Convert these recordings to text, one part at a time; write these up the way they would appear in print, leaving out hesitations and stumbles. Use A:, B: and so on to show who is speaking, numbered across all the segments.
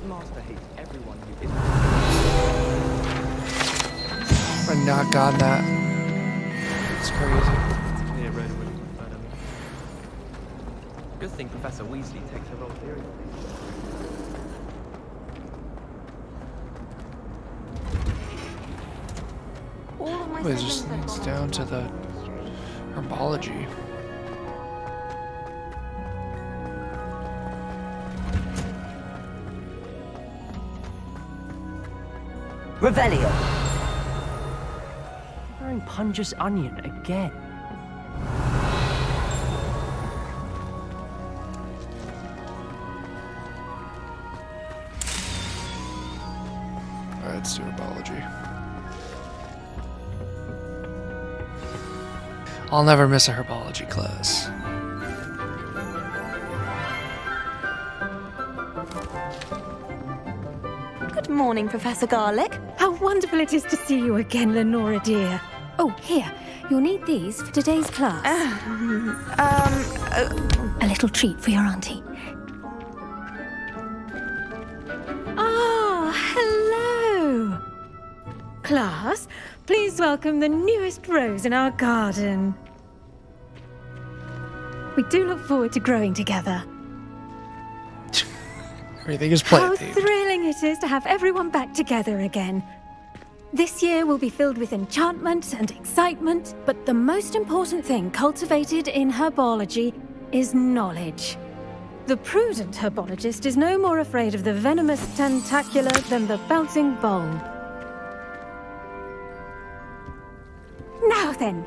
A: master hates everyone who isn't.
B: I've not gotten that. It's crazy.
A: It's clear Rhoda wouldn't prefer them. Good thing Professor Weasley takes her role seriously.
C: All of my
B: Well, it just
C: siblings have
B: leads
C: gone
B: down
C: into
B: to the
C: industry.
B: herbology.
D: Revelio! Wearing Punj's onion again.
B: Alright, let's do herbology. I'll never miss a herbology class.
C: Good morning, Professor Garlick.
E: How wonderful it is to see you again, Lenora dear. Oh, here, you'll need these for today's class. A little treat for your auntie. Ah, hello. Class, please welcome the newest rose in our garden. We do look forward to growing together.
B: Everything is play
E: How
B: themed.
E: thrilling it is to have everyone back together again. This year will be filled with enchantment and excitement, but the most important thing cultivated in herbology is knowledge. The prudent herbologist is no more afraid of the venomous tentacula than the bouncing bulb. Now then,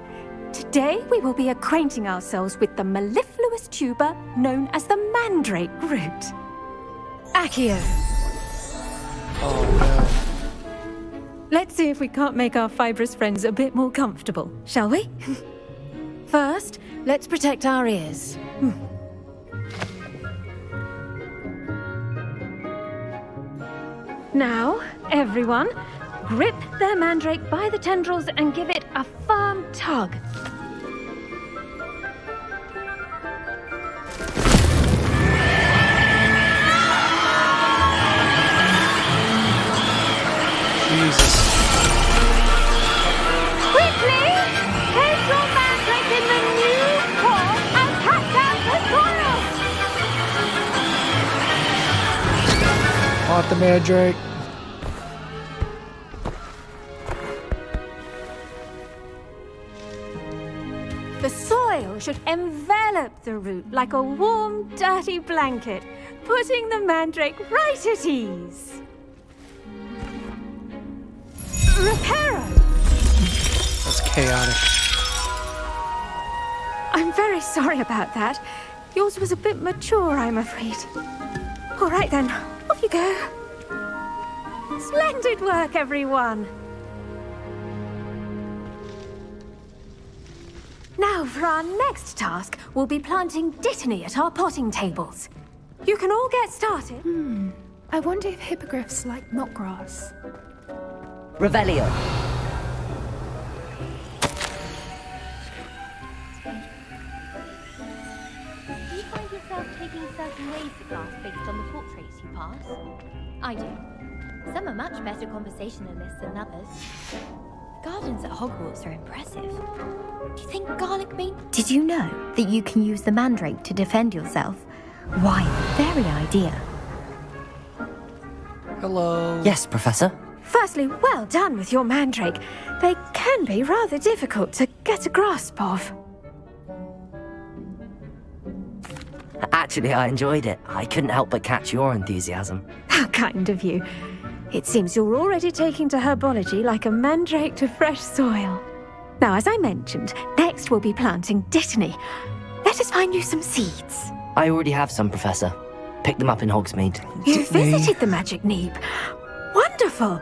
E: today we will be acquainting ourselves with the mellifluous tuber known as the mandrake root. Accio.
B: Oh no.
E: Let's see if we can't make our fibrous friends a bit more comfortable, shall we? First, let's protect our ears. Now, everyone, grip their mandrake by the tendrils and give it a firm tug.
B: Jesus.
E: Quickly! Place your mandrake in the new pot and cut down the soil!
B: Caught the mandrake.
E: The soil should envelop the root like a warm, dirty blanket, putting the mandrake right at ease. Reparo!
B: That's chaotic.
E: I'm very sorry about that. Yours was a bit mature, I'm afraid. All right then, off you go. Splendid work, everyone. Now, for our next task, we'll be planting dittany at our potting tables. You can all get started.
F: I wonder if hippogriffs like knotgrass.
D: Revelio.
G: Do you find yourself taking certain ways to class based on the portraits you pass? I do. Some are much better conversationalists than others. Gardens at Hogwarts are impressive. Do you think Garlic made...
H: Did you know that you can use the mandrake to defend yourself? Why, very idea.
B: Hello.
D: Yes, Professor.
E: Firstly, well done with your mandrake. They can be rather difficult to get a grasp of.
D: Actually, I enjoyed it. I couldn't help but catch your enthusiasm.
E: How kind of you. It seems you're already taking to herbology like a mandrake to fresh soil. Now, as I mentioned, next we'll be planting dittany. Let us find you some seeds.
D: I already have some, Professor. Picked them up in Hogsmeade.
E: You visited the Magic Neep. Wonderful!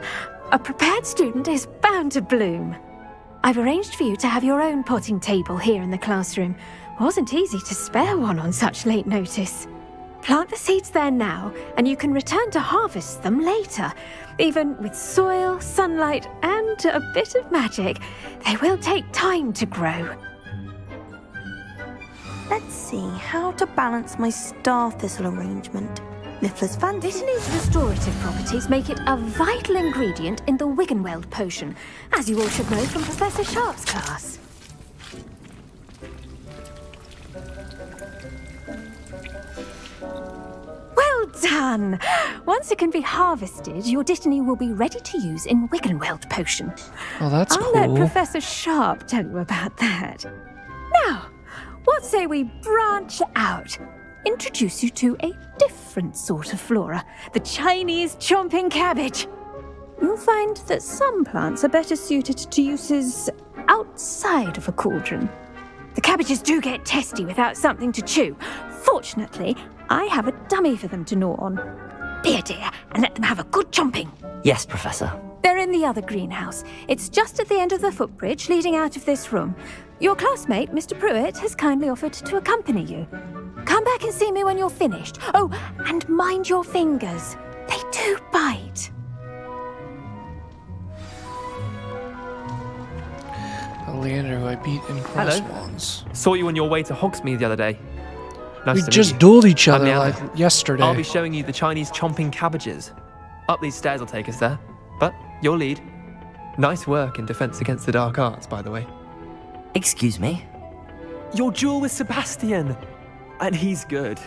E: A prepared student is bound to bloom. I've arranged for you to have your own potting table here in the classroom. Wasn't easy to spare one on such late notice. Plant the seeds there now, and you can return to harvest them later. Even with soil, sunlight, and a bit of magic, they will take time to grow.
C: Let's see how to balance my star thistle arrangement. Niffler's fan.
E: Dittany's restorative properties make it a vital ingredient in the Wiggenweld potion, as you all should know from Professor Sharp's class. Well done! Once it can be harvested, your Dittany will be ready to use in Wiggenweld potion.
B: Oh, that's
E: I'll let
B: cool.
E: Professor Sharp tell you about that. Now, what say we branch out? Introduce you to a different sort of flora, the Chinese chomping cabbage. You'll find that some plants are better suited to uses outside of a cauldron. The cabbages do get testy without something to chew. Fortunately, I have a dummy for them to gnaw on. Be a dear and let them have a good chomping.
D: Yes, Professor.
E: They're in the other greenhouse. It's just at the end of the footbridge leading out of this room. Your classmate, Mr. Pruitt, has kindly offered to accompany you. Come back and see me when you're finished. Oh, and mind your fingers. They do bite.
B: Leander, who I beat in
A: Hello.
B: Crosswands.
A: Saw you on your way to Hogsmeade the other day. Nice
B: We
A: to meet
B: just
A: you.
B: dueled each other
A: I'm
B: like
A: Leander.
B: yesterday.
A: I'll be showing you the Chinese chomping cabbages. Up these stairs will take us there. But you'll lead. Nice work in Defense Against the Dark Arts, by the way.
D: Excuse me?
A: Your duel with Sebastian! And he's good.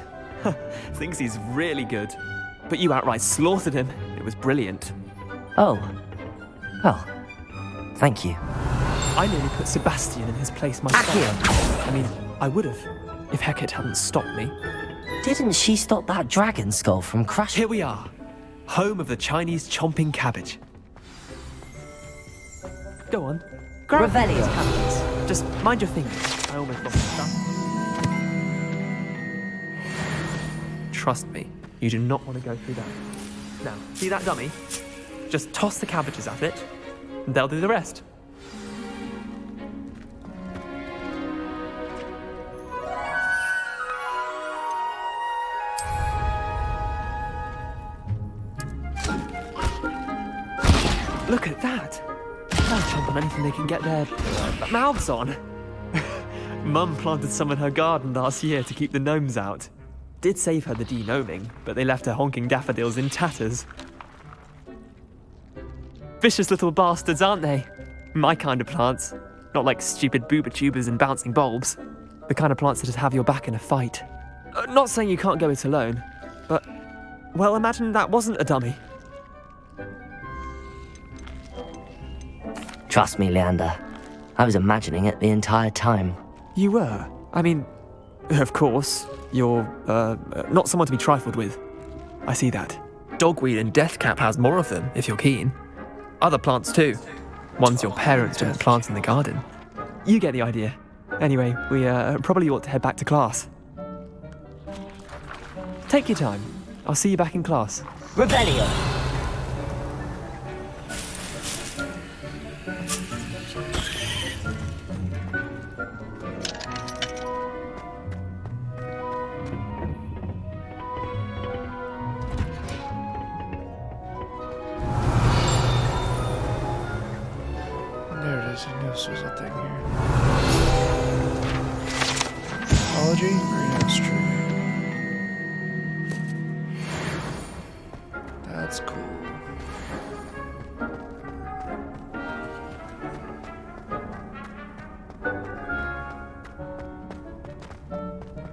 A: Thinks he's really good. But you outright slaughtered him. It was brilliant.
D: Oh. Well, thank you.
A: I nearly put Sebastian in his place myself. I mean, I would have, if Hecate hadn't stopped me.
D: Didn't she stop that dragon skull from crashing?
A: Here we are, home of the Chinese chomping cabbage. Go on, grab
D: Revelio.
A: these cabbages. Just mind your fingers. I almost lost the stuff. Trust me, you do not want to go through that. Now, see that dummy? Just toss the cabbages at it, and they'll do the rest. Look at that! They'll chomp on anything they can get their mouths on. Mum planted some in her garden last year to keep the gnomes out. Did save her the de-gnoming, but they left her honking daffodils in tatters. Vicious little bastards, aren't they? My kind of plants. Not like stupid booba tubers and bouncing bulbs. The kind of plants that just have your back in a fight. Not saying you can't go it alone, but... well, imagine that wasn't a dummy.
D: Trust me, Leander. I was imagining it the entire time.
A: You were? I mean, of course, you're, not someone to be trifled with. I see that. Dogweed and deathcap has more of them, if you're keen. Other plants too. Ones your parents didn't plant in the garden. You get the idea. Anyway, we, probably ought to head back to class. Take your time. I'll see you back in class.
D: Revelio!
B: There it is. I knew this was a thing here. Apology? Greenhouse tree. That's cool.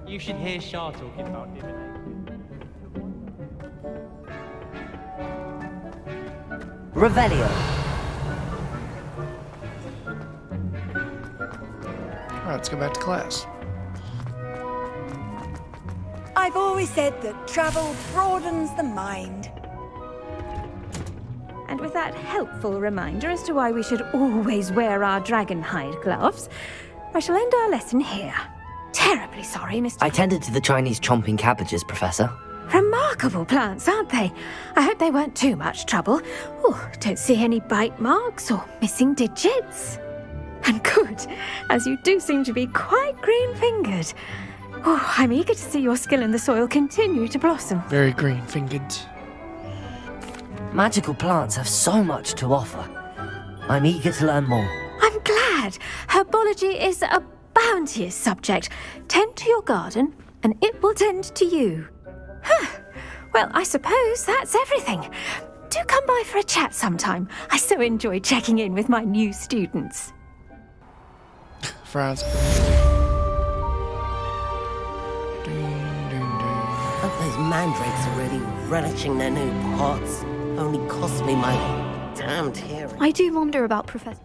I: You should hear Shah talking about divination.
D: Revelio!
B: Alright, let's go back to class.
C: I've always said that travel broadens the mind.
E: And with that helpful reminder as to why we should always wear our dragon hide gloves, I shall end our lesson here. Terribly sorry, Mr.
D: I tended to the Chinese chomping cabbages, Professor.
E: Remarkable plants, aren't they? I hope they weren't too much trouble. Oh, don't see any bite marks or missing digits. And good, as you do seem to be quite green-fingered. Oh, I'm eager to see your skill in the soil continue to blossom.
B: Very green-fingered.
D: Magical plants have so much to offer. I'm eager to learn more.
E: I'm glad. Herbology is a bounteous subject. Tend to your garden, and it will tend to you. Well, I suppose that's everything. Do come by for a chat sometime. I so enjoy checking in with my new students.
B: France.
D: Hope those mandrakes are really relishing their new pots. Only cost me my damned hearing.
H: I do wonder about Professor...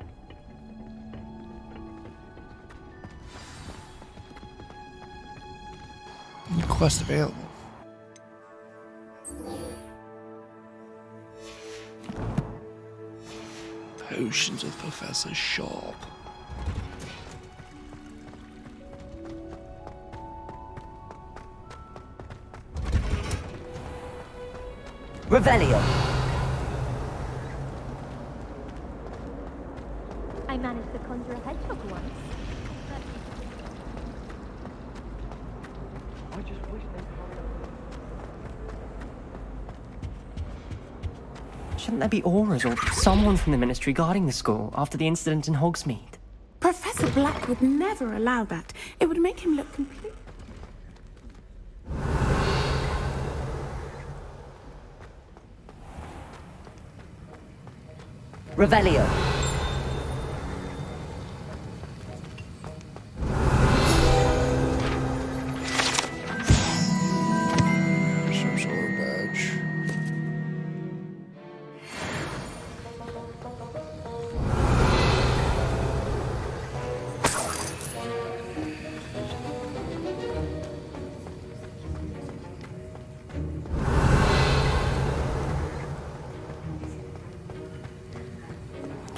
B: New quest available. Potions with Professor Sharp.
D: Revelio.
G: I managed to conjure a hedgehog once.
J: Shouldn't there be auras or someone from the Ministry guarding the school after the incident in Hogsmeade?
K: Professor Black would never allow that. It would make him look complete.
D: Revelio.
B: Some sort of badge.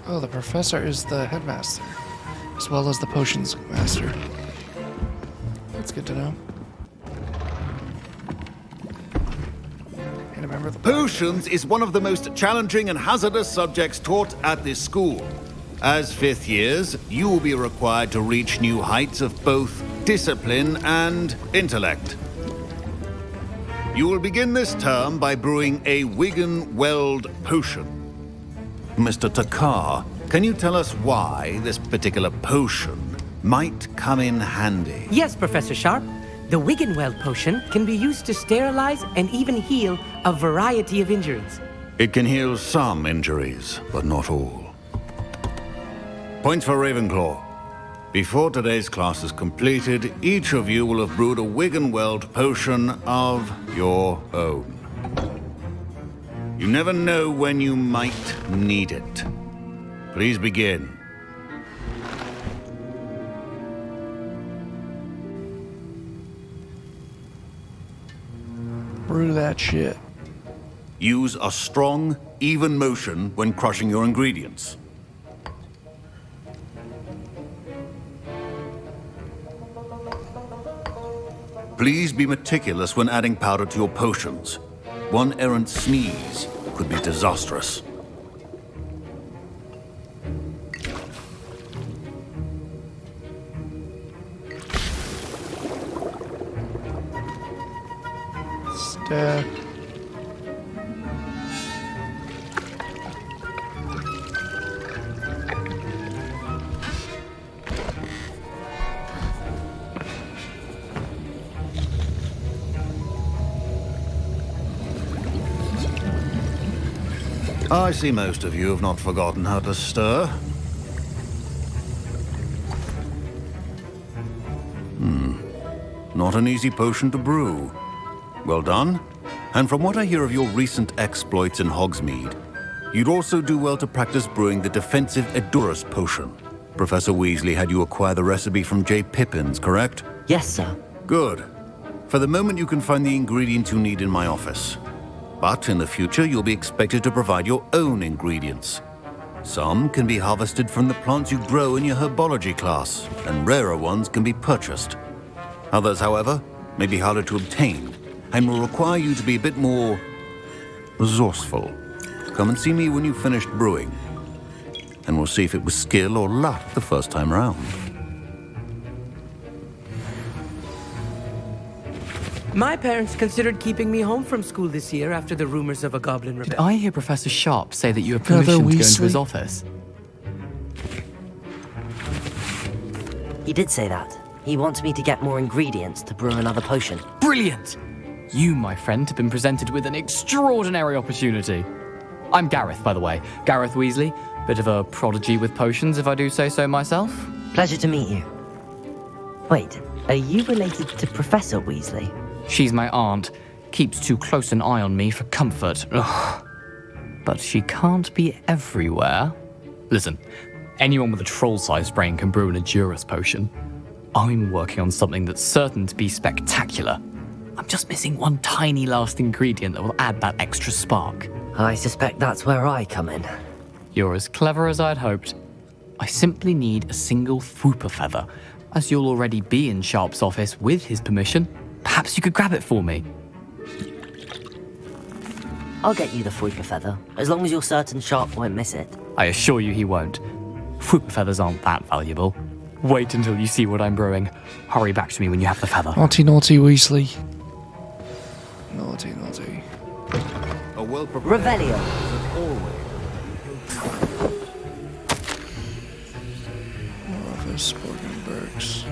B: Oh, the professor is the headmaster, as well as the potions master. That's good to know. And a member of the
L: Potions is one of the most challenging and hazardous subjects taught at this school. As fifth years, you will be required to reach new heights of both discipline and intellect. You will begin this term by brewing a Wigan-Weld potion. Mr. Takar, can you tell us why this particular potion might come in handy?
M: Yes, Professor Sharp. The Wiggenweld potion can be used to sterilize and even heal a variety of injuries.
L: It can heal some injuries, but not all. Points for Ravenclaw. Before today's class is completed, each of you will have brewed a Wiggenweld potion of your own. You never know when you might need it. Please begin.
B: brew that shit.
L: Use a strong, even motion when crushing your ingredients. Please be meticulous when adding powder to your potions. One errant sneeze could be disastrous.
B: Stab.
L: I see most of you have not forgotten how to stir. Not an easy potion to brew. Well done. And from what I hear of your recent exploits in Hogsmeade, you'd also do well to practice brewing the defensive Edurus potion. Professor Weasley had you acquire the recipe from J. Pippins, correct?
D: Yes, sir.
L: Good. For the moment, you can find the ingredients you need in my office. But in the future, you'll be expected to provide your own ingredients. Some can be harvested from the plants you grow in your herbology class, and rarer ones can be purchased. Others, however, may be harder to obtain, and will require you to be a bit more resourceful. Come and see me when you've finished brewing, and we'll see if it was skill or luck the first time round.
M: My parents considered keeping me home from school this year after the rumors of a goblin rebellion.
N: Did I hear Professor Sharp say that you have permission to go into his office?
D: He did say that. He wants me to get more ingredients to brew another potion.
N: Brilliant! You, my friend, have been presented with an extraordinary opportunity. I'm Gareth, by the way. Gareth Weasley. Bit of a prodigy with potions, if I do say so myself.
O: Pleasure to meet you. Wait, are you related to Professor Weasley?
N: She's my aunt. Keeps too close an eye on me for comfort. Ugh. But she can't be everywhere. Listen, anyone with a troll-sized brain can brew an Edurus potion. I'm working on something that's certain to be spectacular. I'm just missing one tiny last ingredient that will add that extra spark.
O: I suspect that's where I come in.
N: You're as clever as I'd hoped. I simply need a single Fwooper feather. As you'll already be in Sharp's office with his permission, perhaps you could grab it for me.
O: I'll get you the Fwooper feather, as long as you're certain Sharp won't miss it.
N: I assure you he won't. Fwooper feathers aren't that valuable. Wait until you see what I'm brewing. Hurry back to me when you have the feather.
B: Naughty, naughty Weasley. Naughty, naughty.
L: A well-prepared
O: Revelio.
L: as always.
B: Office, Borgenbergs.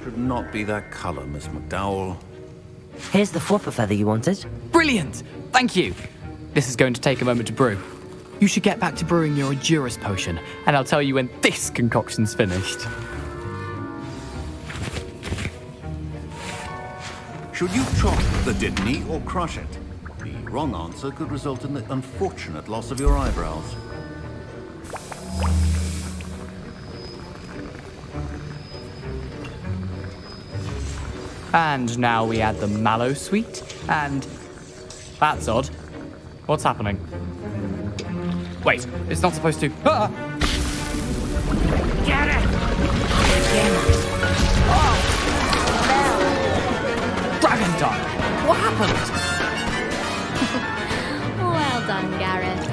L: Should not be that color, Miss McDowell.
O: Here's the Fwooper feather you wanted.
N: Brilliant! Thank you! This is going to take a moment to brew. You should get back to brewing your Edurus potion, and I'll tell you when this concoction's finished.
L: Should you chop the Didney or crush it? The wrong answer could result in the unfortunate loss of your eyebrows.
N: And now we add the mallow sweet, and... That's odd. What's happening? Wait, it's not supposed to... Ah!
O: Get it!
N: Dragon time! What happened?
G: Well done, Gareth.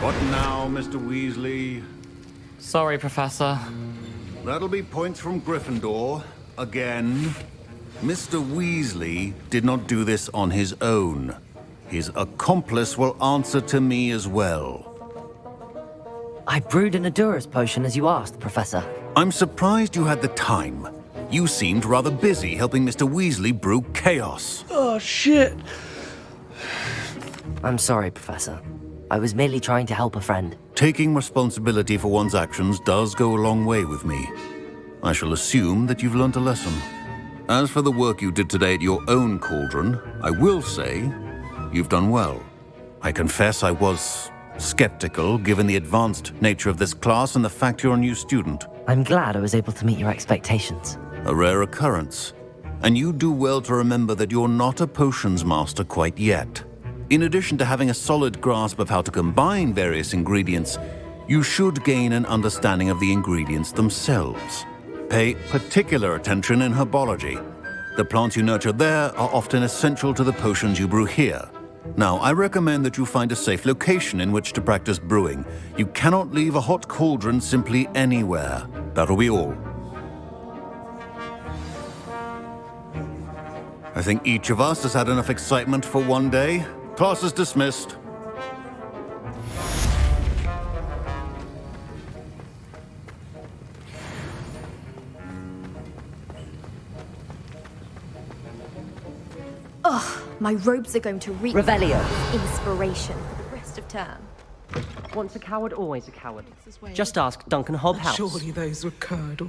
L: What now, Mr. Weasley?
N: Sorry, Professor.
L: That'll be points from Gryffindor. Again. Mr. Weasley did not do this on his own. His accomplice will answer to me as well.
O: I brewed an Edurus potion as you asked, Professor.
L: I'm surprised you had the time. You seemed rather busy helping Mr. Weasley brew chaos.
B: Oh, shit.
O: I'm sorry, Professor. I was merely trying to help a friend.
L: Taking responsibility for one's actions does go a long way with me. I shall assume that you've learnt a lesson. As for the work you did today at your own cauldron, I will say you've done well. I confess I was skeptical given the advanced nature of this class and the fact you're a new student.
O: I'm glad I was able to meet your expectations.
L: A rare occurrence. And you do well to remember that you're not a potions master quite yet. In addition to having a solid grasp of how to combine various ingredients, you should gain an understanding of the ingredients themselves. Pay particular attention in herbology. The plants you nurture there are often essential to the potions you brew here. Now, I recommend that you find a safe location in which to practice brewing. You cannot leave a hot cauldron simply anywhere. That'll be all. I think each of us has had enough excitement for one day. Class is dismissed.
P: Ugh, my robes are going to reek
O: Revelio.
P: inspiration for the rest of term.
J: Once a coward, always a coward. Just ask Duncan Hobhouse.
Q: Surely those were curdle.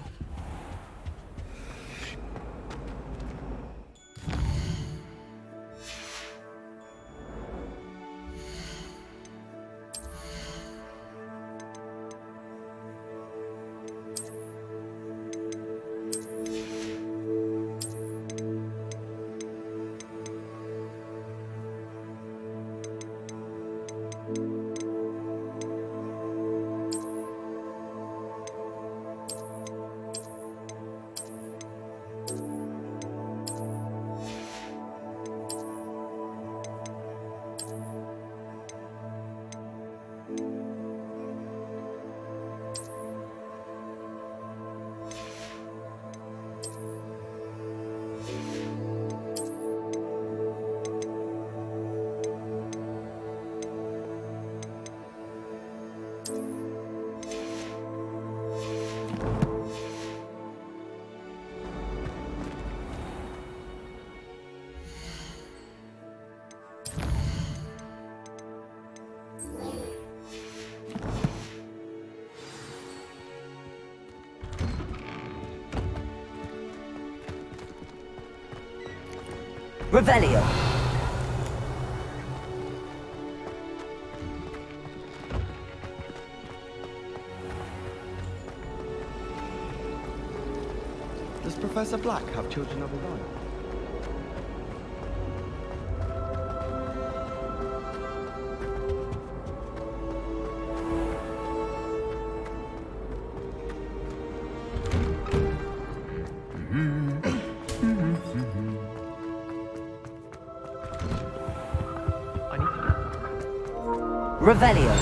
O: Revelio.
Q: Does Professor Black have children of his own?
O: Revelio.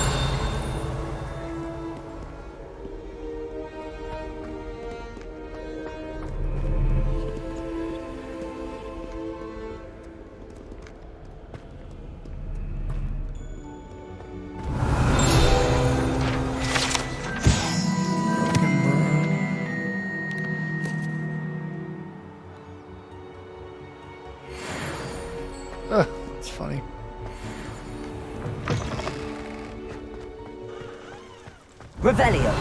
B: It's funny.
O: Revelio.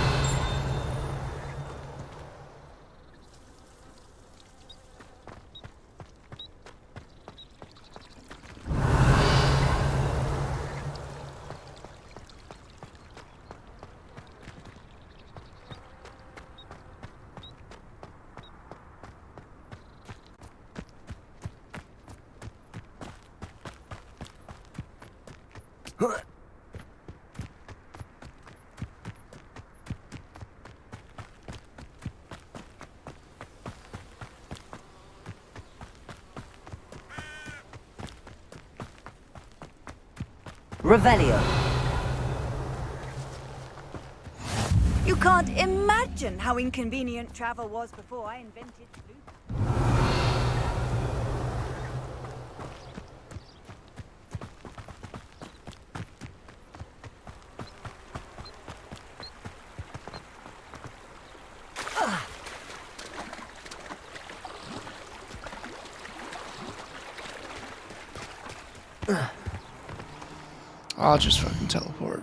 O: Revelio.
C: You can't imagine how inconvenient travel was before I invented food.
B: I'll just fucking teleport.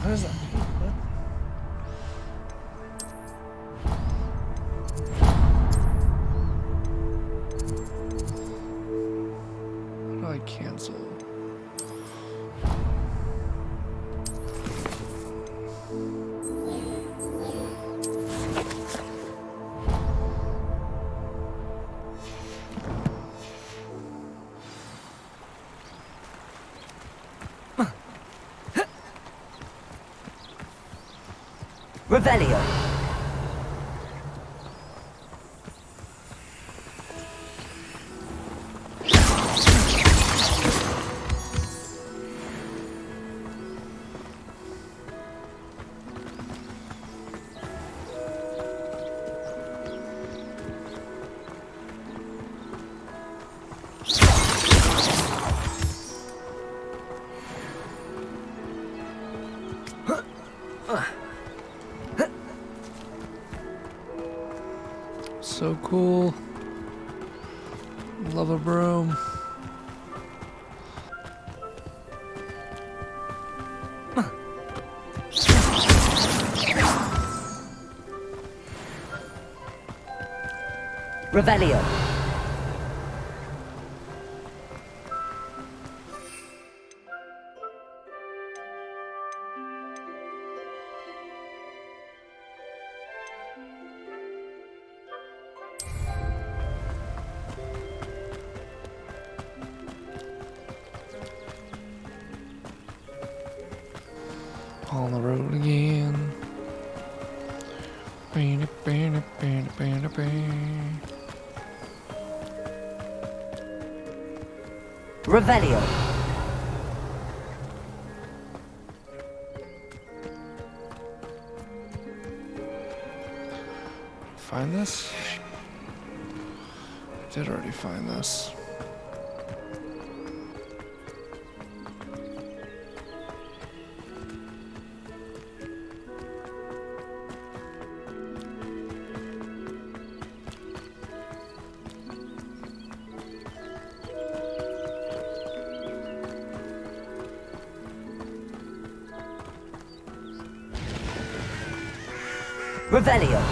B: What is that? What? How do I cancel?
O: Revelio.
B: So cool. Love a broom.
O: Revelio.
B: On the road again.
O: Revelio.
B: Find this? I did already find this.
O: Revelio.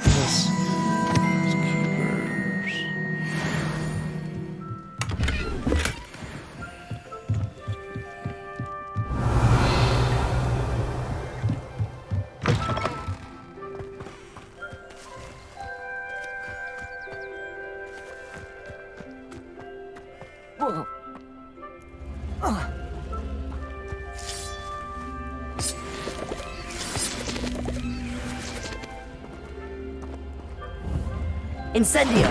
B: Yes. These keepers.
O: Whoa. Incendio.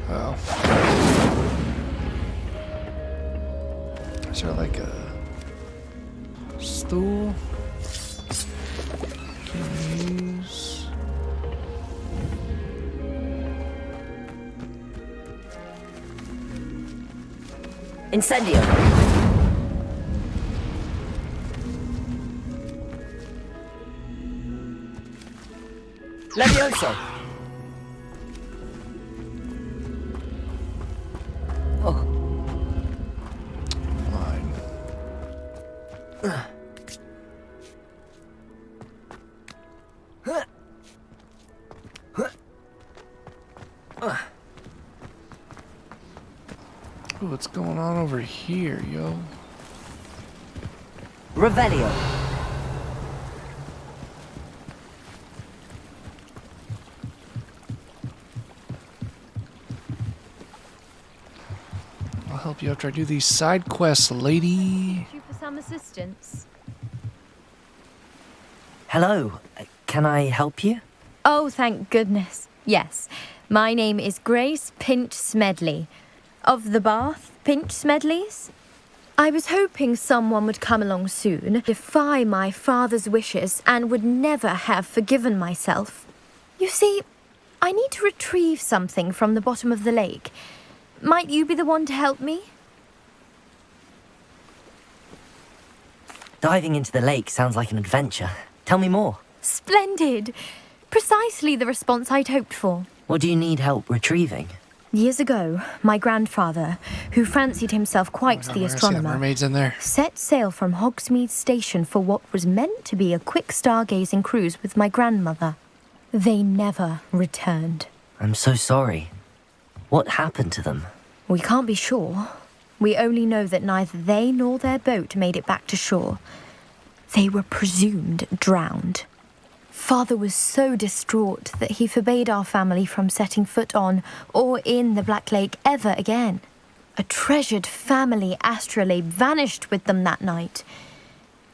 B: Oh. Is there like a stool? Can use.
O: Incendio. Levioso. Oh.
B: Fine. Ooh, what's going on over here, yo?
O: Revelio.
B: I'll help you after I do these side quests, lady.
P: Need you for some assistance?
O: Hello. Can I help you?
P: Oh, thank goodness. Yes. My name is Grace Pinch Smedley. Of the Bath Pinch Smedleys? I was hoping someone would come along soon, defy my father's wishes, and would never have forgiven myself. You see, I need to retrieve something from the bottom of the lake. Might you be the one to help me?
O: Diving into the lake sounds like an adventure. Tell me more.
P: Splendid! Precisely the response I'd hoped for.
O: What do you need help retrieving?
P: Years ago, my grandfather, who fancied himself quite the astronomer,
B: mermaids in there.
P: set sail from Hogsmeade Station for what was meant to be a quick stargazing cruise with my grandmother. They never returned.
O: I'm so sorry. What happened to them?
P: We can't be sure. We only know that neither they nor their boat made it back to shore. They were presumed drowned. Father was so distraught that he forbade our family from setting foot on or in the Black Lake ever again. A treasured family astrolabe vanished with them that night.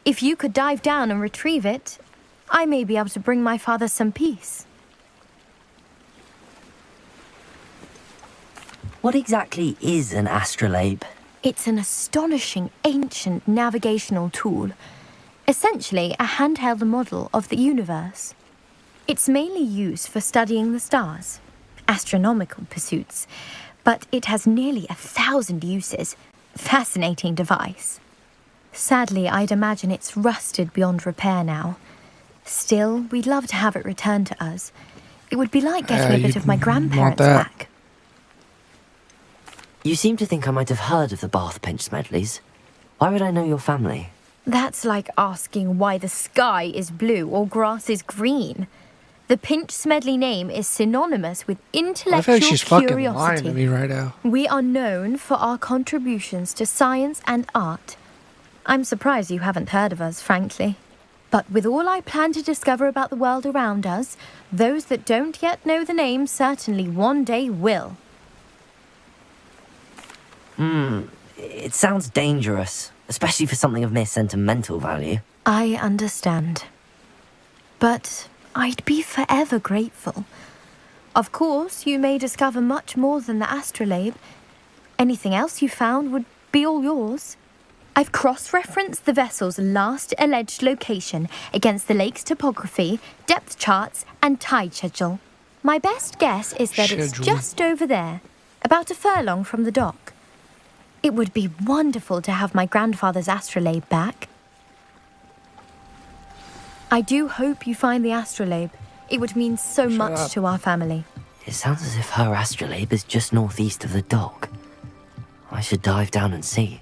P: If you could dive down and retrieve it, I may be able to bring my father some peace.
O: What exactly is an astrolabe?
P: It's an astonishing ancient navigational tool. Essentially, a handheld model of the universe. It's mainly used for studying the stars, astronomical pursuits, but it has nearly 1,000 uses. Fascinating device. Sadly, I'd imagine it's rusted beyond repair now. Still, we'd love to have it returned to us. It would be like getting a bit of my grandparents back.
O: You seem to think I might have heard of the Bath Pinch Smedleys. Why would I know your family?
P: That's like asking why the sky is blue or grass is green. The Pinch Smedley name is synonymous with intellectual
B: I feel like she's fucking
P: curiosity.
B: lying to me right now.
P: We are known for our contributions to science and art. I'm surprised you haven't heard of us, frankly. But with all I plan to discover about the world around us, those that don't yet know the name certainly one day will.
O: It sounds dangerous, especially for something of mere sentimental value.
P: I understand. But I'd be forever grateful. Of course, you may discover much more than the astrolabe. Anything else you found would be all yours. I've cross-referenced the vessel's last alleged location against the lake's topography, depth charts, and tide schedule. My best guess is that it's just over there, about a furlong from the dock. It would be wonderful to have my grandfather's astrolabe back. I do hope you find the astrolabe. It would mean so much to our family.
O: It sounds as if her astrolabe is just northeast of the dock. I should dive down and see.